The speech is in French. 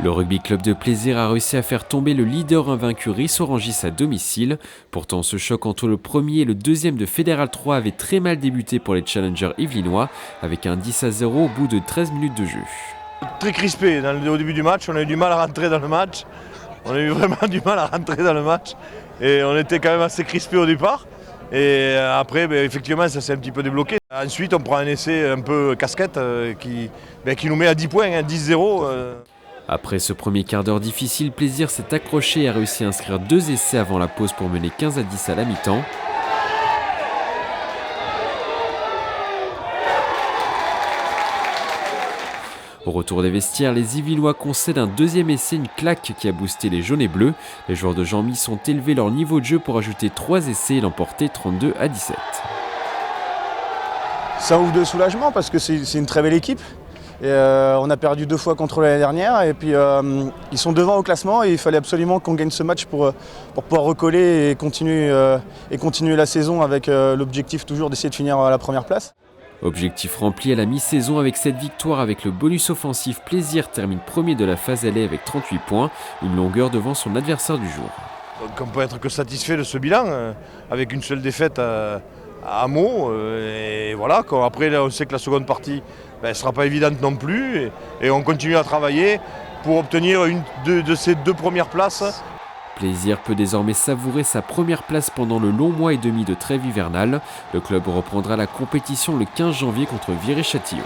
Le rugby club de Plaisir a réussi à faire tomber le leader invaincu Ris-Orangis à domicile. Pourtant, ce choc entre le premier et le deuxième de Fédéral 3 avait très mal débuté pour les challengers yvelinois, avec un 10-0 au bout de 13 minutes de jeu. Très crispé au début du match, on a eu du mal à rentrer dans le match. On a eu vraiment du mal à rentrer dans le match. Et on était quand même assez crispé au départ. Et après, effectivement, ça s'est un petit peu débloqué. Ensuite, on prend un essai un peu casquette qui nous met à 10 points, 10-0. Après ce premier quart d'heure difficile, Plaisir s'est accroché et a réussi à inscrire 2 essais avant la pause pour mener 15-10 à la mi-temps. Au retour des vestiaires, les Yvelinois concèdent un deuxième essai, une claque qui a boosté les jaunes et bleus. Les joueurs de Jean-Mi ont élevé leur niveau de jeu pour ajouter 3 essais et l'emporter 32-17. C'est un ouf de soulagement parce que c'est une très belle équipe. Et on a perdu 2 fois contre l'année dernière et puis ils sont devant au classement et il fallait absolument qu'on gagne ce match pour pouvoir recoller et continuer la saison avec l'objectif toujours d'essayer de finir à la première place. Objectif rempli à la mi-saison avec cette victoire avec le bonus offensif. Plaisir termine premier de la phase allée avec 38 points, une longueur devant son adversaire du jour. Donc on peut être que satisfait de ce bilan avec une seule défaite à Meaux. Et voilà, après là, on sait que la seconde partie ne sera pas évidente non plus et on continue à travailler pour obtenir une de ces 2 premières places. Plaisir peut désormais savourer sa première place pendant le long mois et demi de trêve hivernale. Le club reprendra la compétition le 15 janvier contre Viry-Châtillon.